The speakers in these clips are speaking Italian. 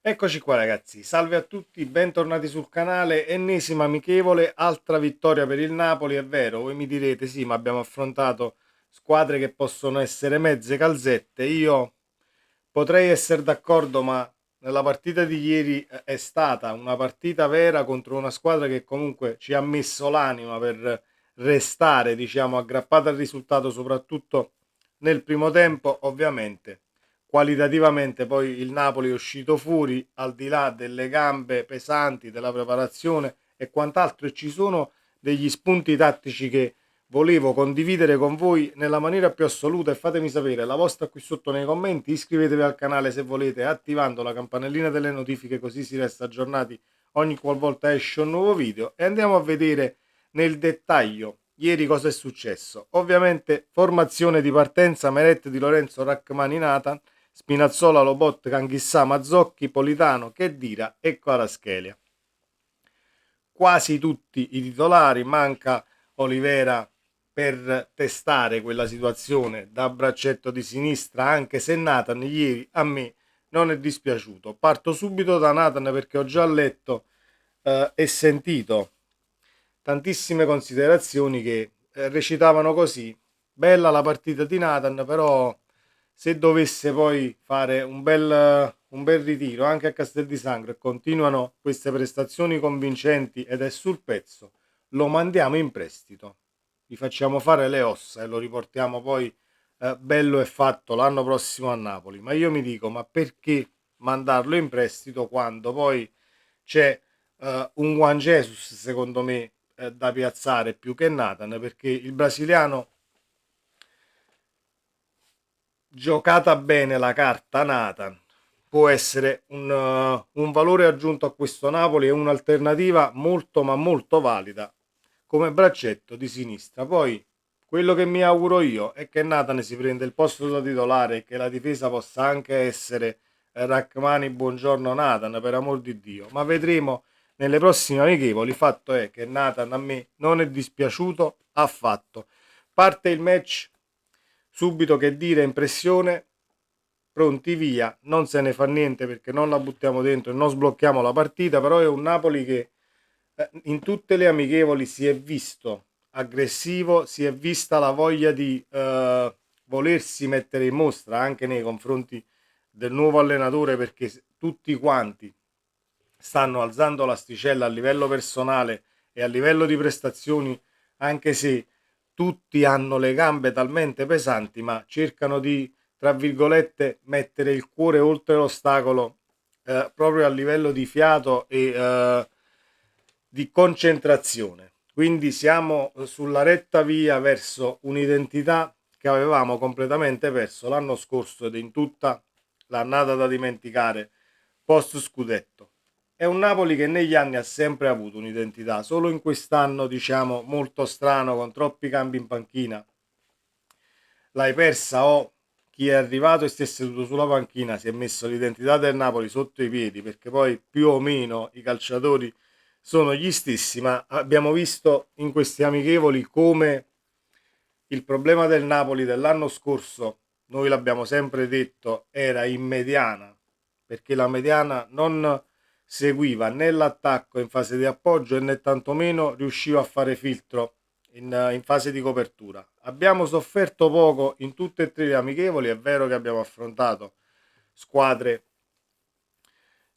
Eccoci qua ragazzi, salve a tutti, bentornati sul canale, ennesima amichevole, altra vittoria per il Napoli, è vero, voi mi direte sì, ma abbiamo affrontato squadre che possono essere mezze calzette, io potrei essere d'accordo, ma nella partita di ieri è stata una partita vera contro una squadra che comunque ci ha messo l'anima per restare, diciamo, aggrappata al risultato, soprattutto nel primo tempo, ovviamente. Qualitativamente poi il Napoli è uscito fuori, al di là delle gambe pesanti, della preparazione e quant'altro, e ci sono degli spunti tattici che volevo condividere con voi nella maniera più assoluta, e fatemi sapere la vostra qui sotto nei commenti. Iscrivetevi al canale se volete, attivando la campanellina delle notifiche, così si resta aggiornati ogni qualvolta esce un nuovo video, e andiamo a vedere nel dettaglio ieri cosa è successo. Ovviamente formazione di partenza: Meret, Di Lorenzo, Rachmani, Nathan, Spinazzola, Lobotka, Anghissà, Mazzocchi, Politano, Khedira e Kvaratskhelia. Quasi tutti i titolari, manca Olivera per testare quella situazione da braccetto di sinistra, anche se Nathan ieri a me non è dispiaciuto. Parto subito da Nathan perché ho già letto e sentito tantissime considerazioni che recitavano così: bella la partita di Nathan, però se dovesse poi fare un bel ritiro anche a Castel di Sangro e continuano queste prestazioni convincenti ed è sul pezzo, lo mandiamo in prestito, gli facciamo fare le ossa e lo riportiamo poi bello e fatto l'anno prossimo a Napoli. Ma io mi dico, ma perché mandarlo in prestito quando poi c'è un Juan Jesus, secondo me, da piazzare più che Nathan, perché il brasiliano, giocata bene la carta Nathan, può essere un valore aggiunto a questo Napoli e un'alternativa molto ma molto valida come braccetto di sinistra. Poi quello che mi auguro io è che Nathan si prenda il posto da titolare e che la difesa possa anche essere Rachmani, buongiorno Nathan, per amor di Dio, ma vedremo nelle prossime amichevoli. Fatto è che Nathan a me non è dispiaciuto affatto. Parte il match, subito che dire, impressione, pronti via, non se ne fa niente perché non la buttiamo dentro e non sblocchiamo la partita. Però è un Napoli che in tutte le amichevoli si è visto aggressivo, si è vista la voglia di volersi mettere in mostra anche nei confronti del nuovo allenatore, perché tutti quanti stanno alzando l'asticella a livello personale e a livello di prestazioni, anche se tutti hanno le gambe talmente pesanti, ma cercano di, tra virgolette, mettere il cuore oltre l'ostacolo, proprio a livello di fiato e di concentrazione. Quindi siamo sulla retta via verso un'identità che avevamo completamente perso l'anno scorso ed in tutta l'annata da dimenticare post scudetto. È un Napoli che negli anni ha sempre avuto un'identità, solo in quest'anno, diciamo, molto strano, con troppi cambi in panchina, l'hai persa, o chi è arrivato e si è seduto sulla panchina si è messo l'identità del Napoli sotto i piedi, perché poi più o meno i calciatori sono gli stessi. Ma abbiamo visto in questi amichevoli come il problema del Napoli dell'anno scorso, noi l'abbiamo sempre detto, era in mediana, perché la mediana non seguiva né l'attacco in fase di appoggio e né tantomeno riusciva a fare filtro in fase di copertura. Abbiamo sofferto poco in tutte e tre le amichevoli. È vero che abbiamo affrontato squadre,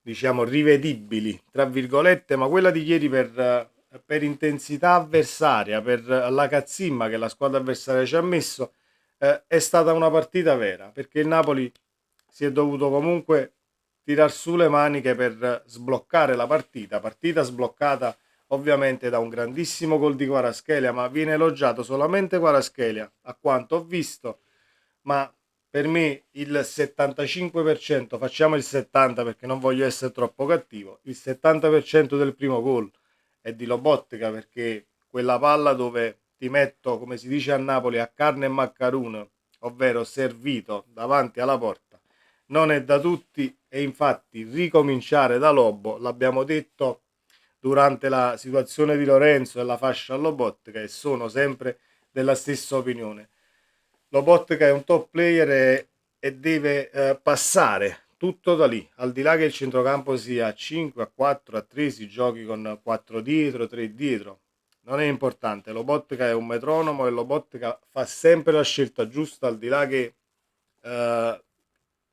diciamo, rivedibili, tra virgolette, ma quella di ieri per intensità avversaria, per la cazzimma che la squadra avversaria ci ha messo, è stata una partita vera, perché il Napoli si è dovuto comunque tirar su le maniche per sbloccare la partita sbloccata ovviamente da un grandissimo gol di Kvaratskhelia, ma viene elogiato solamente Kvaratskhelia a quanto ho visto. Ma per me il 75%, facciamo il 70% perché non voglio essere troppo cattivo, il 70% del primo gol è di Lobotka, perché quella palla dove ti metto, come si dice a Napoli, a carne e maccarone, ovvero servito davanti alla porta, non è da tutti. E infatti ricominciare da Lobo, l'abbiamo detto durante la situazione di Lorenzo e la fascia a Lobotka, e sono sempre della stessa opinione. Lobotka è un top player e deve passare tutto da lì, al di là che il centrocampo sia a 5, a 4, a 3, si giochi con 4 dietro, 3 dietro, non è importante, Lobotka è un metronomo e Lobotka fa sempre la scelta giusta, al di là che eh,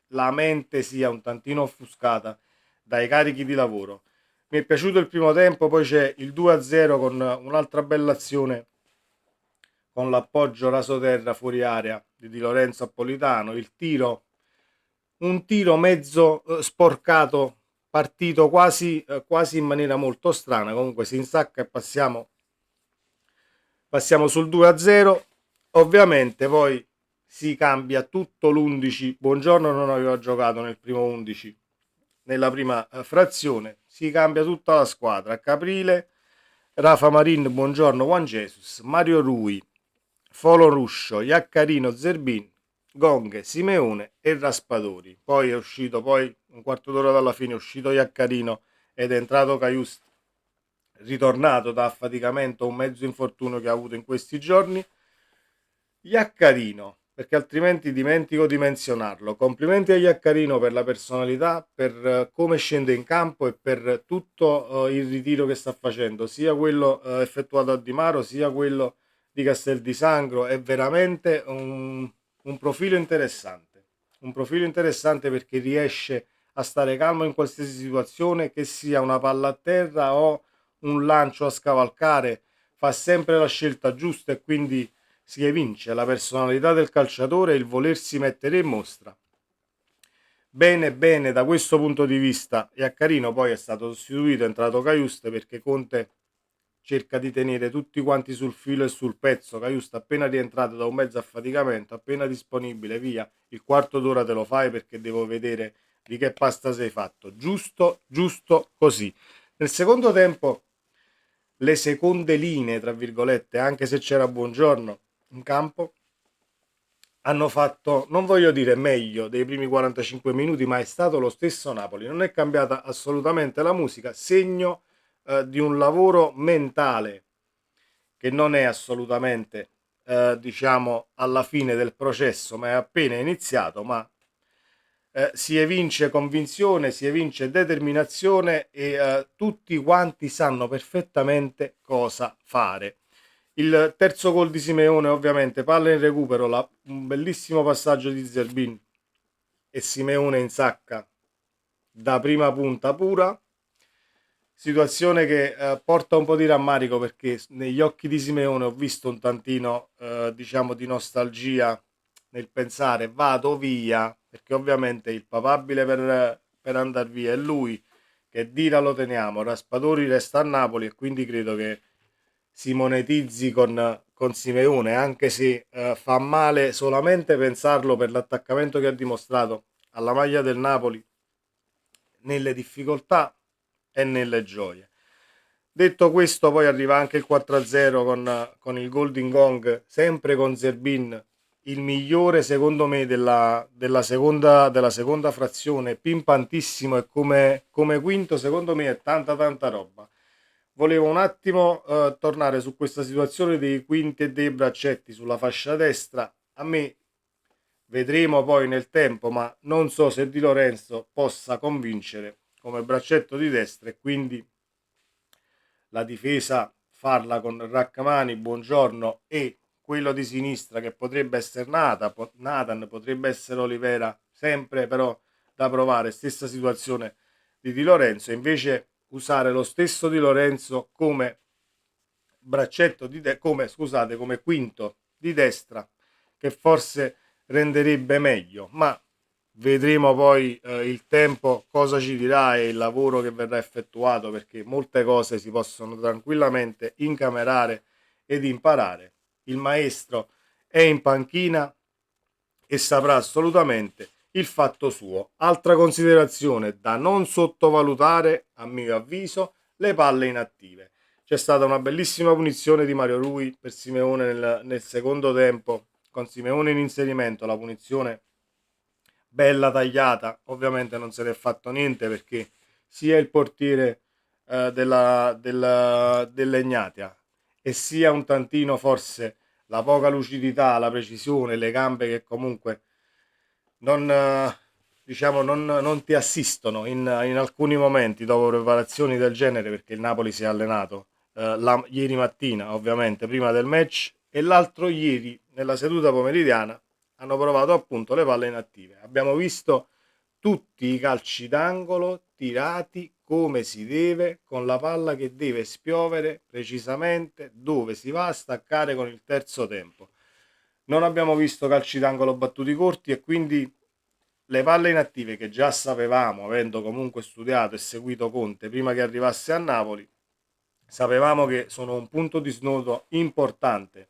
la mente sia un tantino offuscata dai carichi di lavoro. Mi è piaciuto il primo tempo, poi c'è il 2-0 con un'altra bella azione con l'appoggio rasoterra fuori area di Di Lorenzo Appolitano, il tiro, un tiro mezzo sporcato, partito quasi in maniera molto strana, comunque si insacca e passiamo sul 2-0, ovviamente poi si cambia tutto l'11, Buongiorno non aveva giocato nel primo 11, nella prima frazione, si cambia tutta la squadra, Caprile, Rafa Marin, Buongiorno, Juan Jesus, Mario Rui, Folo Ruscio, Iaccarino, Zerbin, Gong, Simeone e Raspadori. Poi è uscito, poi un quarto d'ora dalla fine è uscito Iaccarino ed è entrato Caius, ritornato da affaticamento, un mezzo infortunio che ha avuto in questi giorni. Iaccarino, perché altrimenti dimentico di menzionarlo. Complimenti a Iaccarino per la personalità, per come scende in campo e per tutto il ritiro che sta facendo, sia quello effettuato a Di Maro, sia quello di Castel di Sangro. È veramente un profilo interessante. Un profilo interessante perché riesce a stare calmo in qualsiasi situazione, che sia una palla a terra o un lancio a scavalcare, fa sempre la scelta giusta e quindi si evince la personalità del calciatore e il volersi mettere in mostra. Bene, bene, da questo punto di vista, Iaccarino poi è stato sostituito, è entrato Caiuste perché Conte cerca di tenere tutti quanti sul filo e sul pezzo. Caiuste appena rientrato da un mezzo affaticamento, appena disponibile, via, il quarto d'ora te lo fai perché devo vedere di che pasta sei fatto. Giusto, giusto così. Nel secondo tempo le seconde linee, tra virgolette, anche se c'era Buongiorno in campo, hanno fatto, non voglio dire meglio dei primi 45 minuti, ma è stato lo stesso Napoli. Non è cambiata assolutamente la musica, segno di un lavoro mentale che non è assolutamente, diciamo, alla fine del processo, ma è appena iniziato, ma si evince convinzione, si evince determinazione e tutti quanti sanno perfettamente cosa fare. Il terzo gol di Simeone, ovviamente, palla in recupero, un bellissimo passaggio di Zerbin e Simeone in sacca da prima punta pura. Situazione che porta un po' di rammarico perché negli occhi di Simeone ho visto un tantino, diciamo, di nostalgia nel pensare vado via, perché ovviamente il papabile per andare via è lui, che Dira lo teniamo, Raspadori resta a Napoli e quindi credo che si monetizzi con Simeone, anche se fa male solamente pensarlo per l'attaccamento che ha dimostrato alla maglia del Napoli nelle difficoltà e nelle gioie. Detto questo, poi arriva anche il 4-0 con il Golden Gong, sempre con Zerbin, il migliore secondo me della seconda frazione, pimpantissimo e come quinto secondo me è tanta roba. Volevo un attimo tornare su questa situazione dei quinti e dei braccetti sulla fascia destra. A me vedremo poi nel tempo, ma non so se Di Lorenzo possa convincere come braccetto di destra e quindi la difesa farla con Rachmani, Buongiorno e quello di sinistra che potrebbe essere Nathan, potrebbe essere Olivera, sempre però da provare, stessa situazione di Lorenzo, invece usare lo stesso Di Lorenzo come braccetto come quinto di destra, che forse renderebbe meglio, ma vedremo poi il tempo cosa ci dirà e il lavoro che verrà effettuato, perché molte cose si possono tranquillamente incamerare ed imparare. Il maestro è in panchina e saprà assolutamente il fatto suo. Altra considerazione da non sottovalutare, a mio avviso, le palle inattive. C'è stata una bellissima punizione di Mario Rui per Simeone nel secondo tempo, con Simeone in inserimento, la punizione bella tagliata, ovviamente non se ne è fatto niente perché sia il portiere dell'Egnatia e sia un tantino forse la poca lucidità, la precisione, le gambe che comunque non, diciamo, non ti assistono in alcuni momenti dopo preparazioni del genere, perché il Napoli si è allenato ieri mattina, ovviamente, prima del match, e l'altro ieri, nella seduta pomeridiana, hanno provato appunto le palle inattive. Abbiamo visto tutti i calci d'angolo tirati come si deve, con la palla che deve spiovere precisamente dove si va a staccare con il terzo tempo. Non abbiamo visto calci d'angolo battuti corti e quindi le palle inattive che già sapevamo, avendo comunque studiato e seguito Conte prima che arrivasse a Napoli, sapevamo che sono un punto di snodo importante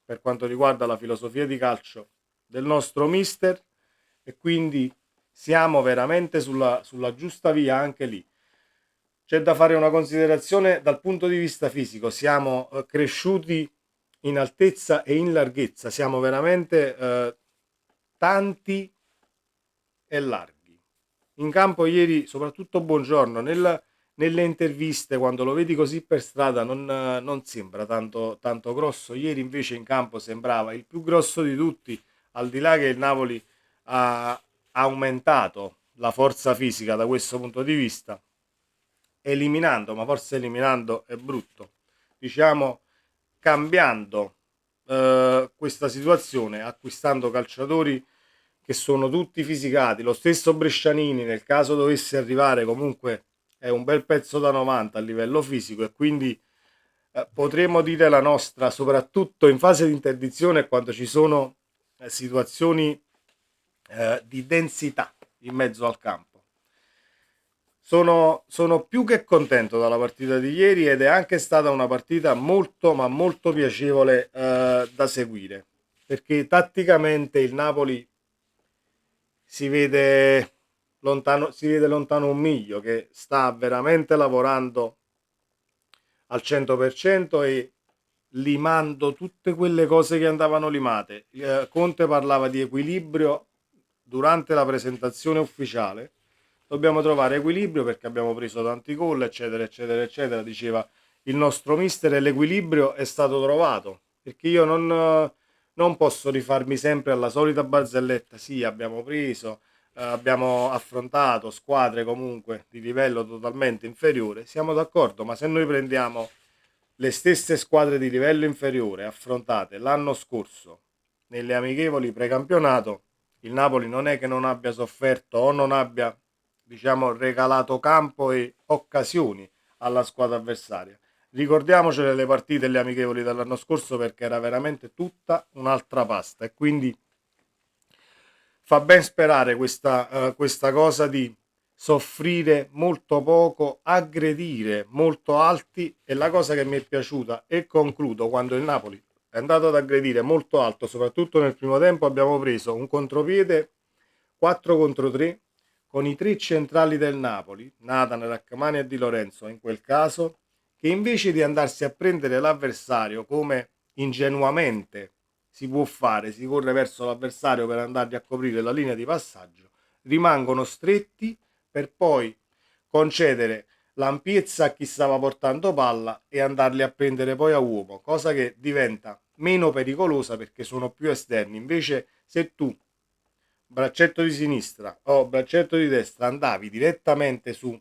per quanto riguarda la filosofia di calcio del nostro mister, e quindi siamo veramente sulla giusta via anche lì. C'è da fare una considerazione dal punto di vista fisico, siamo cresciuti in altezza e in larghezza, siamo veramente tanti e larghi. In campo ieri, soprattutto Buongiorno, nelle interviste, quando lo vedi così per strada, non sembra tanto grosso. Ieri invece in campo sembrava il più grosso di tutti, al di là che il Napoli ha aumentato la forza fisica da questo punto di vista, eliminando, ma forse eliminando è brutto, diciamo cambiando questa situazione, acquistando calciatori che sono tutti fisicati. Lo stesso Brescianini, nel caso dovesse arrivare, comunque è un bel pezzo da 90 a livello fisico, e quindi potremmo dire la nostra, soprattutto in fase di interdizione, quando ci sono situazioni di densità in mezzo al campo. Sono più che contento dalla partita di ieri, ed è anche stata una partita molto ma molto piacevole da seguire, perché tatticamente il Napoli si vede lontano un miglio, che sta veramente lavorando al 100% e limando tutte quelle cose che andavano limate. Conte parlava di equilibrio durante la presentazione ufficiale. Dobbiamo trovare equilibrio perché abbiamo preso tanti gol, eccetera, eccetera, eccetera. Diceva il nostro mister, e l'equilibrio è stato trovato. Perché io non posso rifarmi sempre alla solita barzelletta. Sì, abbiamo preso, abbiamo affrontato squadre comunque di livello totalmente inferiore. Siamo d'accordo, ma se noi prendiamo le stesse squadre di livello inferiore affrontate l'anno scorso nelle amichevoli precampionato, il Napoli non è che non abbia sofferto o non abbia, diciamo, regalato campo e occasioni alla squadra avversaria. Ricordiamocele le partite e le amichevoli dell'anno scorso, perché era veramente tutta un'altra pasta, e quindi fa ben sperare questa cosa di soffrire molto poco, aggredire molto alti. E la cosa che mi è piaciuta, e concludo, quando il Napoli è andato ad aggredire molto alto, soprattutto nel primo tempo, abbiamo preso un contropiede 4 contro 3 con i tre centrali del Napoli, Nathan, Rachmani e Di Lorenzo in quel caso, che invece di andarsi a prendere l'avversario come ingenuamente si può fare, si corre verso l'avversario per andargli a coprire la linea di passaggio, rimangono stretti per poi concedere l'ampiezza a chi stava portando palla e andarli a prendere poi a uomo, cosa che diventa meno pericolosa perché sono più esterni. Invece se tu, braccetto di sinistra o braccetto di destra, andavi direttamente su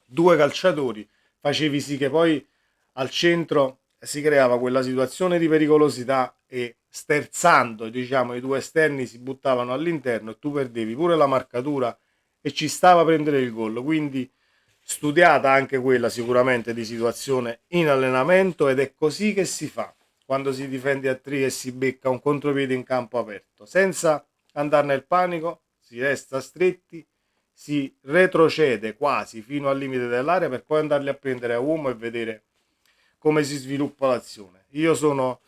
due calciatori, facevi sì che poi al centro si creava quella situazione di pericolosità, e sterzando, diciamo, i due esterni si buttavano all'interno e tu perdevi pure la marcatura e ci stava a prendere il gol. Quindi studiata anche quella sicuramente di situazione in allenamento, ed è così che si fa quando si difende a 3 e si becca un contropiede in campo aperto, senza andare nel panico, si resta stretti, si retrocede quasi fino al limite dell'area per poi andarli a prendere a uomo e vedere come si sviluppa l'azione. Io sono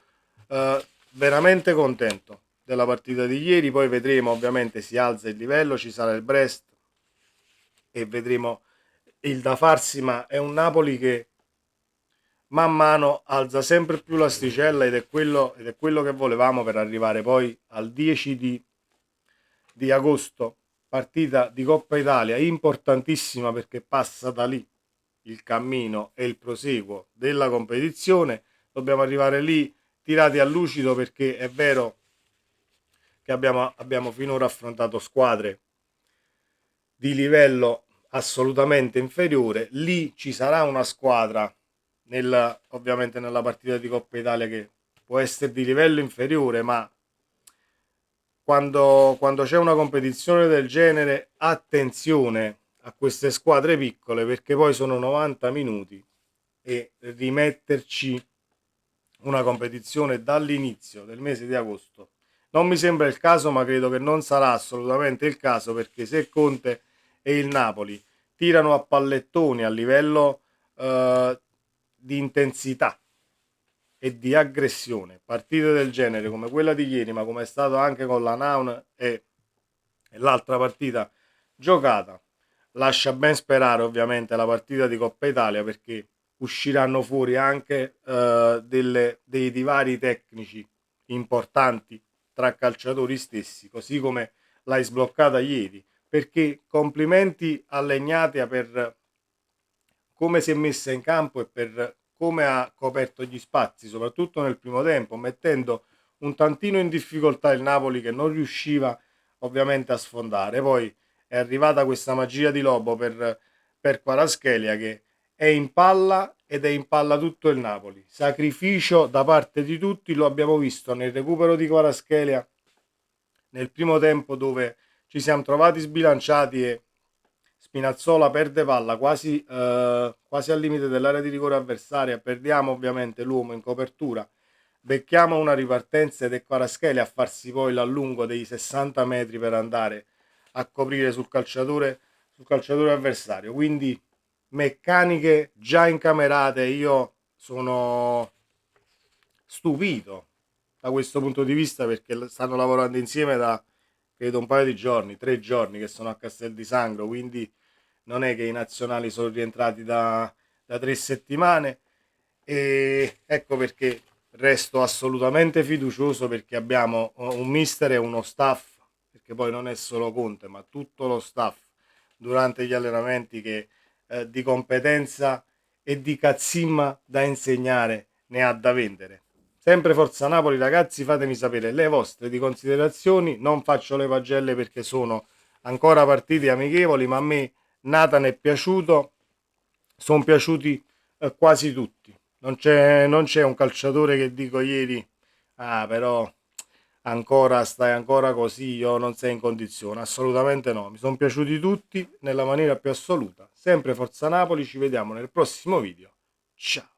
veramente contento della partita di ieri, poi vedremo, ovviamente si alza il livello, ci sarà il Brest e vedremo il da farsi, ma è un Napoli che man mano alza sempre più l'asticella, ed è quello che volevamo per arrivare poi al 10 di agosto, partita di Coppa Italia importantissima, perché passa da lì il cammino e il proseguo della competizione. Dobbiamo arrivare lì tirati a lucido, perché è vero che abbiamo finora affrontato squadre di livello assolutamente inferiore. Lì ci sarà una squadra ovviamente nella partita di Coppa Italia che può essere di livello inferiore, ma quando c'è una competizione del genere, attenzione a queste squadre piccole, perché poi sono 90 minuti e rimetterci una competizione dall'inizio del mese di agosto non mi sembra il caso, ma credo che non sarà assolutamente il caso, perché se Conte e il Napoli tirano a pallettoni a livello di intensità e di aggressione, partite del genere come quella di ieri, ma come è stato anche con la Naun e l'altra partita giocata, lascia ben sperare ovviamente la partita di Coppa Italia, perché usciranno fuori anche dei divari tecnici importanti tra calciatori stessi, così come l'hai sbloccata ieri, perché complimenti a Legnatia per come si è messa in campo e per come ha coperto gli spazi, soprattutto nel primo tempo, mettendo un tantino in difficoltà il Napoli, che non riusciva ovviamente a sfondare. Poi è arrivata questa magia di Lobo per Kvaratskhelia, che è in palla ed è in palla tutto il Napoli. Sacrificio da parte di tutti, lo abbiamo visto nel recupero di Kvaratskhelia nel primo tempo, dove ci siamo trovati sbilanciati e Spinazzola perde palla quasi al limite dell'area di rigore avversaria, perdiamo ovviamente l'uomo in copertura, becchiamo una ripartenza ed è Kvaratskhelia a farsi poi l'allungo dei 60 metri per andare a coprire sul calciatore avversario. Quindi meccaniche già incamerate, io sono stupito da questo punto di vista, perché stanno lavorando insieme da credo un paio di giorni, 3 giorni che sono a Castel di Sangro, quindi non è che i nazionali sono rientrati da 3 settimane, e ecco perché resto assolutamente fiducioso, perché abbiamo un mister e uno staff, perché poi non è solo Conte ma tutto lo staff durante gli allenamenti che di competenza e di cazzimma da insegnare ne ha da vendere. Sempre Forza Napoli, ragazzi, fatemi sapere le vostre di considerazioni. Non faccio le pagelle perché sono ancora partite amichevoli, ma a me Nathan è piaciuto, sono piaciuti quasi tutti. Non c'è un calciatore che dico ieri, ah però stai ancora così, io non sei in condizione. Assolutamente no, mi sono piaciuti tutti nella maniera più assoluta. Sempre Forza Napoli, ci vediamo nel prossimo video. Ciao!